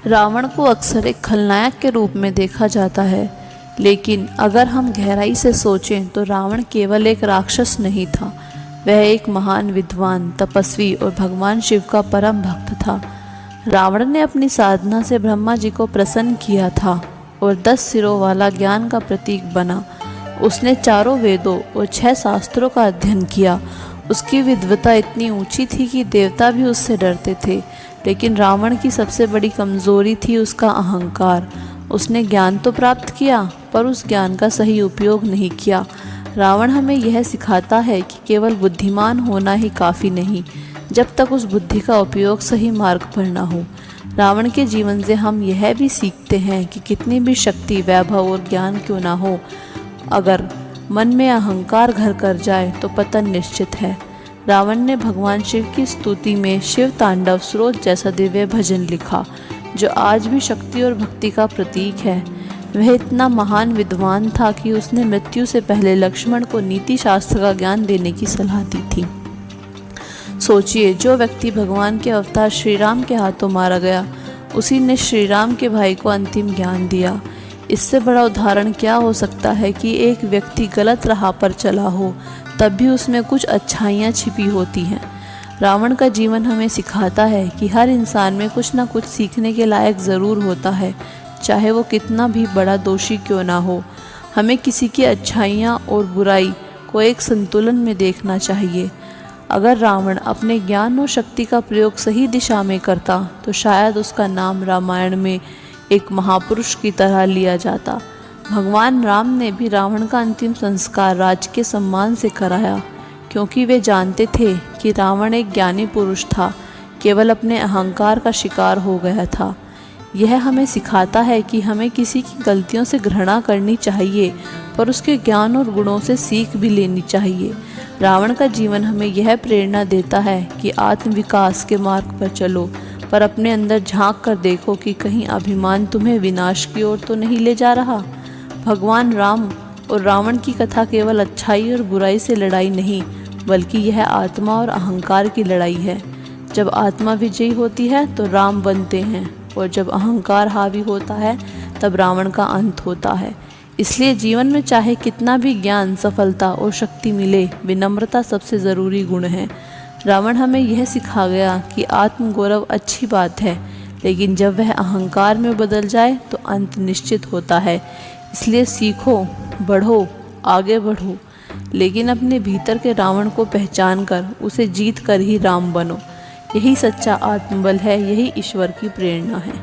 रावण को अक्सर एक खलनायक के रूप में देखा जाता है, लेकिन अगर हम गहराई से सोचें तो रावण केवल एक राक्षस नहीं था। वह एक महान विद्वान, तपस्वी और भगवान शिव का परम भक्त था। रावण ने अपनी साधना से ब्रह्मा जी को प्रसन्न किया था और 10 सिरों वाला ज्ञान का प्रतीक बना। उसने चारों वेदों और 6 शास्त्रों का अध्ययन किया। उसकी विद्वता इतनी ऊंची थी कि देवता भी उससे डरते थे। लेकिन रावण की सबसे बड़ी कमजोरी थी उसका अहंकार। उसने ज्ञान तो प्राप्त किया, पर उस ज्ञान का सही उपयोग नहीं किया। रावण हमें यह सिखाता है कि केवल बुद्धिमान होना ही काफ़ी नहीं, जब तक उस बुद्धि का उपयोग सही मार्ग पर न हो। रावण के जीवन से हम यह भी सीखते हैं कि कितनी भी शक्ति, वैभव और ज्ञान क्यों ना हो, अगर मन में अहंकार घर कर जाए तो पतन निश्चित है। रावण ने भगवान शिव की स्तुति में शिव तांडव स्रोत जैसा दिव्य भजन लिखा, जो आज भी शक्ति और भक्ति का प्रतीक है। वह इतना महान विद्वान था कि उसने मृत्यु से पहले लक्ष्मण को नीति शास्त्र का ज्ञान देने की सलाह दी थी। सोचिए, जो व्यक्ति भगवान के अवतार श्री राम के हाथों मारा गया, उसी ने श्री राम के भाई को अंतिम ज्ञान दिया। इससे बड़ा उदाहरण क्या हो सकता है कि एक व्यक्ति गलत राह पर चला हो, तब भी उसमें कुछ अच्छाइयाँ छिपी होती हैं। रावण का जीवन हमें सिखाता है कि हर इंसान में कुछ ना कुछ सीखने के लायक ज़रूर होता है, चाहे वो कितना भी बड़ा दोषी क्यों ना हो। हमें किसी की अच्छाइयाँ और बुराई को एक संतुलन में देखना चाहिए। अगर रावण अपने ज्ञान और शक्ति का प्रयोग सही दिशा में करता, तो शायद उसका नाम रामायण में एक महापुरुष की तरह लिया जाता। भगवान राम ने भी रावण का अंतिम संस्कार राज के सम्मान से कराया, क्योंकि वे जानते थे कि रावण एक ज्ञानी पुरुष था, केवल अपने अहंकार का शिकार हो गया था। यह हमें सिखाता है कि हमें किसी की गलतियों से घृणा करनी चाहिए, पर उसके ज्ञान और गुणों से सीख भी लेनी चाहिए। रावण का जीवन हमें यह प्रेरणा देता है कि आत्मविकास के मार्ग पर चलो, पर अपने अंदर झांक कर देखो कि कहीं अभिमान तुम्हें विनाश की ओर तो नहीं ले जा रहा। भगवान राम और रावण की कथा केवल अच्छाई और बुराई से लड़ाई नहीं, बल्कि यह आत्मा और अहंकार की लड़ाई है। जब आत्मा विजयी होती है तो राम बनते हैं, और जब अहंकार हावी होता है तब रावण का अंत होता है। इसलिए जीवन में चाहे कितना भी ज्ञान, सफलता और शक्ति मिले, विनम्रता सबसे ज़रूरी गुण है। रावण हमें यह सिखा गया कि आत्मगौरव अच्छी बात है, लेकिन जब वह अहंकार में बदल जाए तो अंत निश्चित होता है। इसलिए सीखो, बढ़ो, आगे बढ़ो, लेकिन अपने भीतर के रावण को पहचान कर उसे जीत कर ही राम बनो। यही सच्चा आत्मबल है, यही ईश्वर की प्रेरणा है।